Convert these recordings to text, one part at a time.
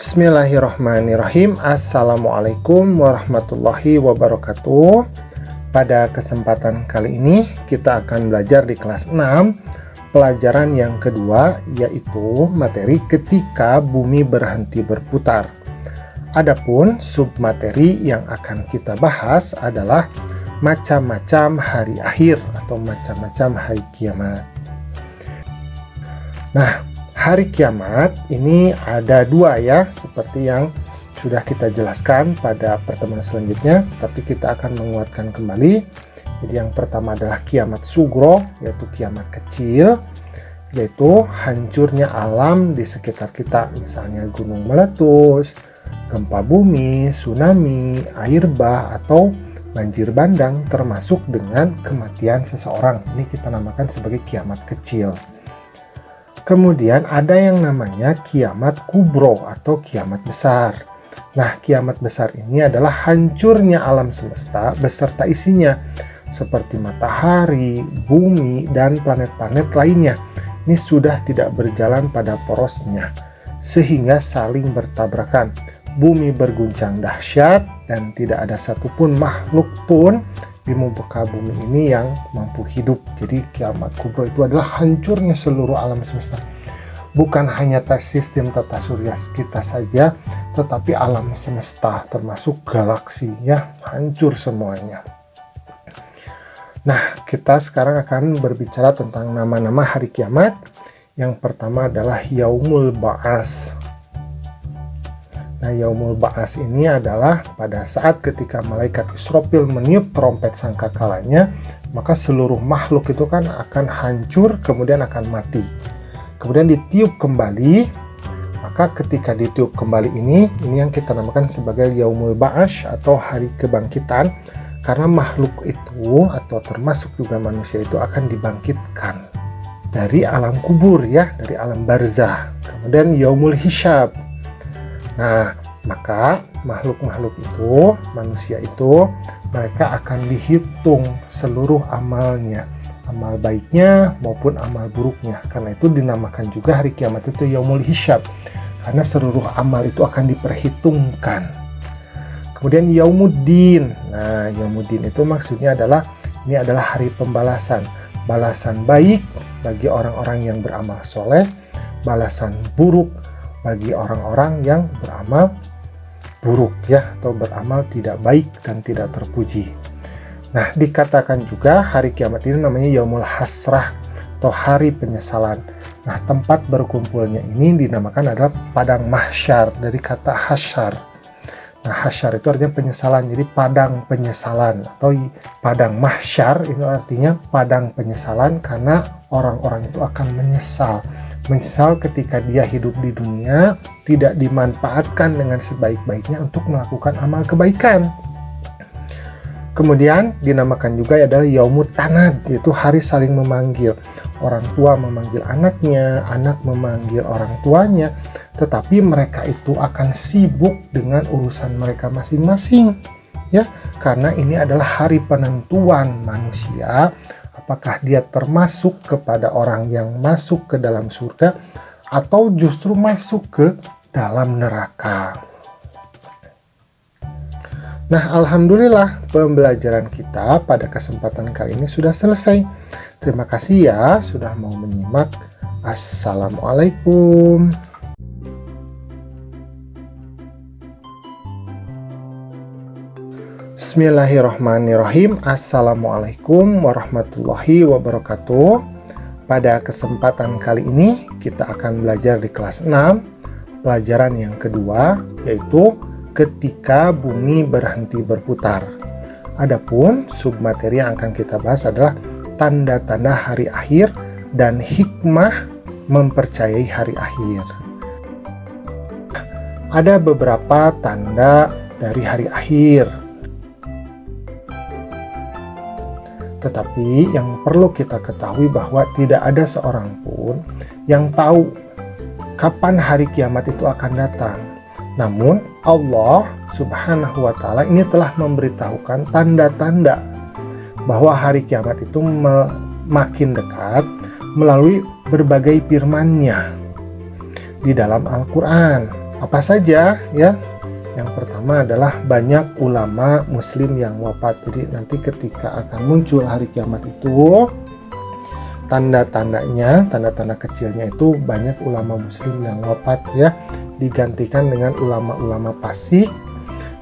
Bismillahirrahmanirrahim. Assalamualaikum warahmatullahi wabarakatuh. Pada kesempatan kali ini kita akan belajar di kelas 6 pelajaran yang kedua, yaitu materi ketika bumi berhenti berputar. Adapun submateri yang akan kita bahas adalah macam-macam hari akhir atau macam-macam hari kiamat. Nah, hari kiamat ini ada dua ya, seperti yang sudah kita jelaskan pada pertemuan selanjutnya, tapi kita akan menguatkan kembali. Jadi yang pertama adalah kiamat sugro, yaitu kiamat kecil, yaitu hancurnya alam di sekitar kita, misalnya gunung meletus, gempa bumi, tsunami, air bah, atau banjir bandang, termasuk dengan kematian seseorang. Ini kita namakan sebagai kiamat kecil. Kemudian ada yang namanya kiamat kubro atau kiamat besar. Nah, kiamat besar ini adalah hancurnya alam semesta beserta isinya, seperti matahari, bumi, dan planet-planet lainnya. Ini sudah tidak berjalan pada porosnya, sehingga saling bertabrakan. Bumi berguncang dahsyat dan tidak ada satupun makhluk pun di muka bumi ini yang mampu hidup. Jadi kiamat kubro itu adalah hancurnya seluruh alam semesta. Bukan hanya sistem tata surya kita saja, tetapi alam semesta termasuk galaksi ya, hancur semuanya. Nah, kita sekarang akan berbicara tentang nama-nama hari kiamat. Yang pertama adalah Yaumul Ba'ats. Nah, Yaumul Ba'ats ini adalah pada saat ketika malaikat Israfil meniup trompet sangkakalanya, maka seluruh makhluk itu kan akan hancur, kemudian akan mati. Kemudian ditiup kembali, maka ketika ditiup kembali ini yang kita namakan sebagai Yaumul Ba'ats atau hari kebangkitan, karena makhluk itu atau termasuk juga manusia itu akan dibangkitkan dari alam kubur ya, dari alam barzah. Kemudian Yaumul Hisab. Nah, maka makhluk-makhluk itu, manusia itu, mereka akan dihitung seluruh amalnya, amal baiknya maupun amal buruknya. Karena itu dinamakan juga hari kiamat itu Yaumul Hisab, karena seluruh amal itu akan diperhitungkan. Kemudian Yaumuddin. Nah, Yaumuddin itu maksudnya adalah, ini adalah hari pembalasan. Balasan baik bagi orang-orang yang beramal soleh, balasan buruk bagi orang-orang yang beramal buruk ya, atau beramal tidak baik dan tidak terpuji. Nah, dikatakan juga hari kiamat ini namanya Yaumul Hasrah atau hari penyesalan. Nah, tempat berkumpulnya ini dinamakan adalah padang mahsyar, dari kata hasyar. Nah, hasyar itu artinya penyesalan, jadi padang penyesalan atau padang mahsyar itu artinya padang penyesalan, karena orang-orang itu akan menyesal ketika dia hidup di dunia tidak dimanfaatkan dengan sebaik-baiknya untuk melakukan amal kebaikan. Kemudian dinamakan juga adalah Yaumut Tanad, yaitu hari saling memanggil. Orang tua memanggil anaknya, anak memanggil orang tuanya, tetapi mereka itu akan sibuk dengan urusan mereka masing-masing ya, karena ini adalah hari penentuan manusia, apakah dia termasuk kepada orang yang masuk ke dalam surga atau justru masuk ke dalam neraka. Nah, alhamdulillah pembelajaran kita pada kesempatan kali ini sudah selesai. Terima kasih ya sudah mau menyimak. Assalamualaikum. Bismillahirrahmanirrahim. Assalamualaikum warahmatullahi wabarakatuh. Pada kesempatan kali ini kita akan belajar di kelas 6 pelajaran yang kedua, yaitu ketika bumi berhenti berputar. Adapun submateri yang akan kita bahas adalah tanda-tanda hari akhir dan hikmah mempercayai hari akhir. Ada beberapa tanda dari hari akhir, tetapi yang perlu kita ketahui bahwa tidak ada seorang pun yang tahu kapan hari kiamat itu akan datang. Namun Allah Subhanahu wa Ta'ala ini telah memberitahukan tanda-tanda bahwa hari kiamat itu makin dekat melalui berbagai firman-Nya di dalam Al-Quran. Apa saja ya? Yang pertama adalah banyak ulama muslim yang wafat. Jadi nanti ketika akan muncul hari kiamat itu, tanda-tandanya, tanda-tanda kecilnya itu banyak ulama muslim yang wafat ya, digantikan dengan ulama-ulama fasik,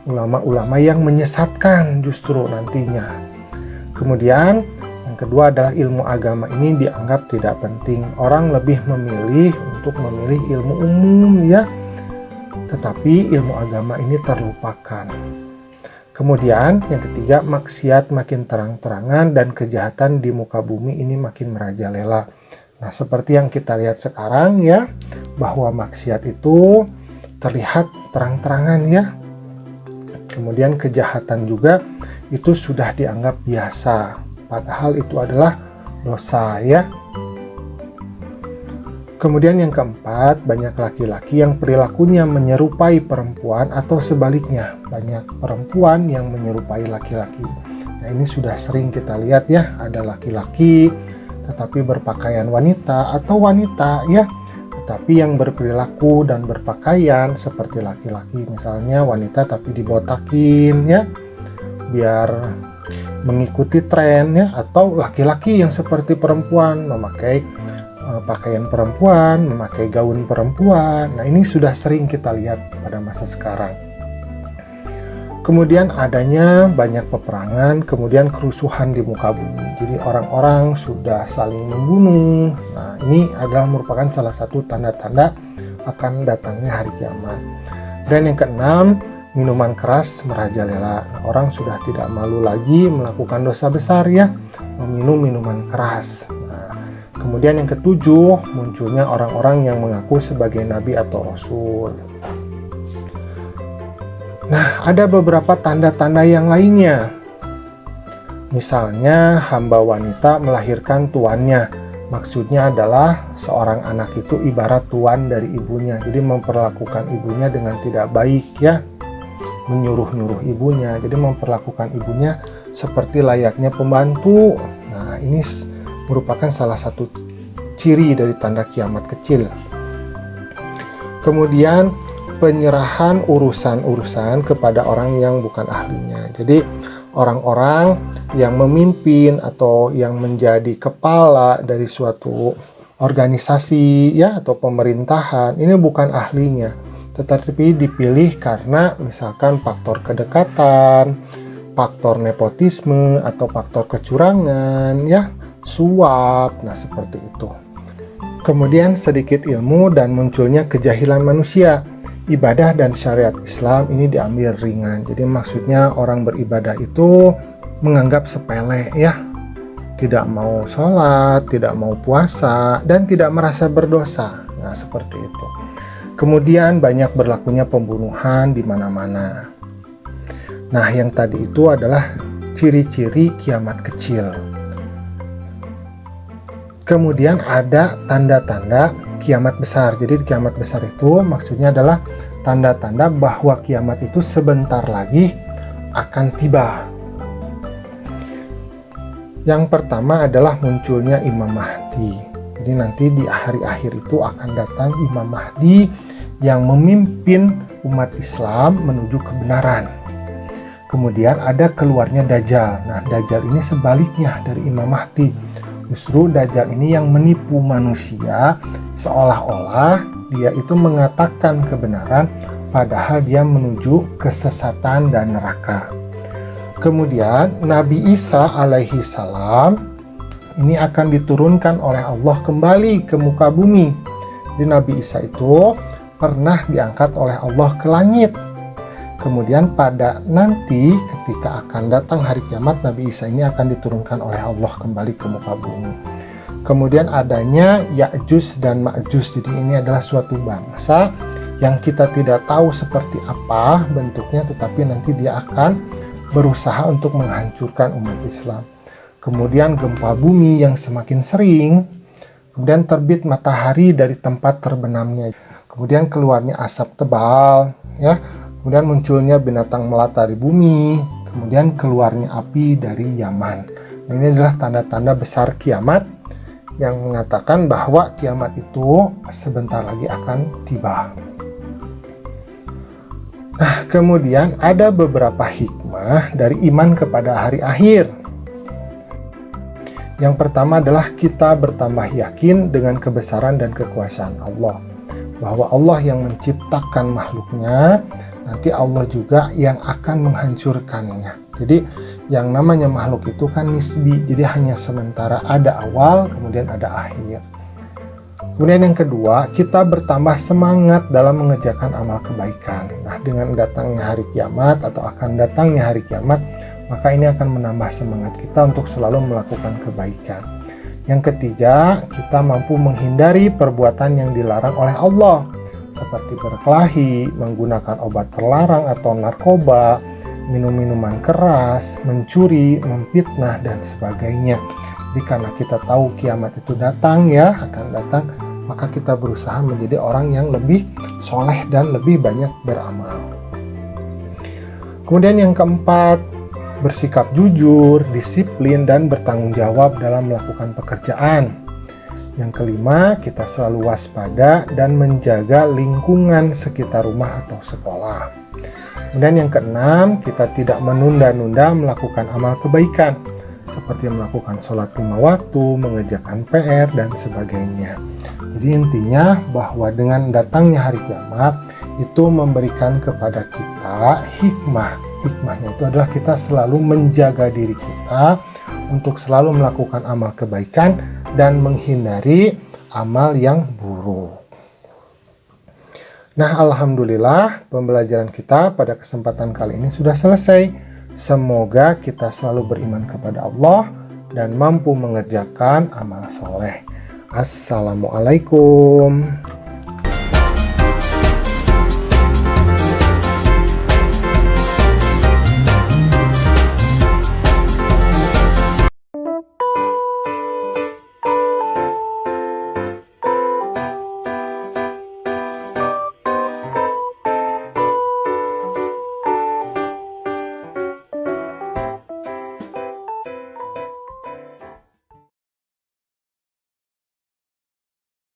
ulama-ulama yang menyesatkan justru nantinya. Kemudian yang kedua adalah ilmu agama ini dianggap tidak penting. Orang lebih memilih untuk memilih ilmu umum ya, tetapi ilmu agama ini terlupakan. Kemudian yang ketiga, maksiat makin terang-terangan dan kejahatan di muka bumi ini makin merajalela. Nah, seperti yang kita lihat sekarang ya, bahwa maksiat itu terlihat terang-terangan ya. Kemudian kejahatan juga itu sudah dianggap biasa, padahal itu adalah dosa ya. Kemudian yang keempat, banyak laki-laki yang perilakunya menyerupai perempuan atau sebaliknya, banyak perempuan yang menyerupai laki-laki. Nah, ini sudah sering kita lihat ya, ada laki-laki tetapi berpakaian wanita atau wanita ya, tetapi yang berperilaku dan berpakaian seperti laki-laki. Misalnya wanita tapi dibotakin ya, biar mengikuti tren ya, atau laki-laki yang seperti perempuan memakai pakaian perempuan, memakai gaun perempuan. Nah, ini sudah sering kita lihat pada masa sekarang. Kemudian adanya banyak peperangan, kemudian kerusuhan di muka bumi. Jadi orang-orang sudah saling membunuh. Nah, ini adalah merupakan salah satu tanda-tanda akan datangnya hari kiamat. Dan yang keenam, minuman keras merajalela. Orang sudah tidak malu lagi melakukan dosa besar ya, meminum minuman keras. Kemudian yang ketujuh, munculnya orang-orang yang mengaku sebagai nabi atau rasul. Nah, ada beberapa tanda-tanda yang lainnya. Misalnya, hamba wanita melahirkan tuannya. Maksudnya adalah seorang anak itu ibarat tuan dari ibunya. Jadi memperlakukan ibunya dengan tidak baik ya. Menyuruh-nyuruh ibunya. Jadi memperlakukan ibunya seperti layaknya pembantu. Nah, ini merupakan salah satu ciri dari tanda kiamat kecil. Kemudian penyerahan urusan-urusan kepada orang yang bukan ahlinya. Jadi orang-orang yang memimpin atau yang menjadi kepala dari suatu organisasi ya atau pemerintahan ini bukan ahlinya, tetapi dipilih karena misalkan faktor kedekatan, faktor nepotisme atau faktor kecurangan ya, suap. Nah, seperti itu. Kemudian sedikit ilmu dan munculnya kejahilan manusia. Ibadah dan syariat Islam ini diambil ringan. Jadi maksudnya orang beribadah itu menganggap sepele ya. Tidak mau sholat, tidak mau puasa, dan tidak merasa berdosa. Nah, seperti itu. Kemudian banyak berlakunya pembunuhan di mana-mana. Nah, yang tadi itu adalah ciri-ciri kiamat kecil. Kemudian ada tanda-tanda kiamat besar. Jadi kiamat besar itu maksudnya adalah tanda-tanda bahwa kiamat itu sebentar lagi akan tiba. Yang pertama adalah munculnya Imam Mahdi. Jadi nanti di hari akhir itu akan datang Imam Mahdi yang memimpin umat Islam menuju kebenaran. Kemudian ada keluarnya Dajjal. Nah, Dajjal ini sebaliknya dari Imam Mahdi. Justru Dajjal ini yang menipu manusia, seolah-olah dia itu mengatakan kebenaran, padahal dia menuju kesesatan dan neraka. Kemudian Nabi Isa alaihi salam ini akan diturunkan oleh Allah kembali ke muka bumi. Jadi Nabi Isa itu pernah diangkat oleh Allah ke langit. Kemudian pada nanti ketika akan datang hari kiamat, Nabi Isa ini akan diturunkan oleh Allah kembali ke muka bumi. Kemudian adanya Ya'juj dan Ma'juj. Jadi ini adalah suatu bangsa yang kita tidak tahu seperti apa bentuknya, tetapi nanti dia akan berusaha untuk menghancurkan umat Islam. Kemudian gempa bumi yang semakin sering. Kemudian terbit matahari dari tempat terbenamnya. Kemudian keluarnya asap tebal, ya. Kemudian munculnya binatang melata di bumi, kemudian keluarnya api dari Yaman. Nah, ini adalah tanda-tanda besar kiamat yang mengatakan bahwa kiamat itu sebentar lagi akan tiba. Nah, kemudian ada beberapa hikmah dari iman kepada hari akhir. Yang pertama adalah kita bertambah yakin dengan kebesaran dan kekuasaan Allah. Bahwa Allah yang menciptakan makhluknya, nanti Allah juga yang akan menghancurkannya. Jadi yang namanya makhluk itu kan nisbi, jadi hanya sementara, ada awal kemudian ada akhir. Kemudian yang kedua, kita bertambah semangat dalam mengerjakan amal kebaikan. Nah, dengan datangnya hari kiamat atau akan datangnya hari kiamat, maka ini akan menambah semangat kita untuk selalu melakukan kebaikan. Yang ketiga, kita mampu menghindari perbuatan yang dilarang oleh Allah, seperti berkelahi, menggunakan obat terlarang atau narkoba, minum minuman keras, mencuri, memfitnah, dan sebagainya. Jadi karena kita tahu kiamat itu datang ya, akan datang, maka kita berusaha menjadi orang yang lebih soleh dan lebih banyak beramal. Kemudian yang keempat, bersikap jujur, disiplin, dan bertanggung jawab dalam melakukan pekerjaan. Yang kelima, kita selalu waspada dan menjaga lingkungan sekitar rumah atau sekolah. Kemudian yang keenam, kita tidak menunda-nunda melakukan amal kebaikan, seperti melakukan sholat 5 waktu, mengerjakan PR, dan sebagainya. Jadi intinya bahwa dengan datangnya hari kiamat, itu memberikan kepada kita hikmah. Hikmahnya itu adalah kita selalu menjaga diri kita untuk selalu melakukan amal kebaikan dan menghindari amal yang buruk. Nah, alhamdulillah pembelajaran kita pada kesempatan kali ini sudah selesai. Semoga kita selalu beriman kepada Allah dan mampu mengerjakan amal soleh. Assalamualaikum.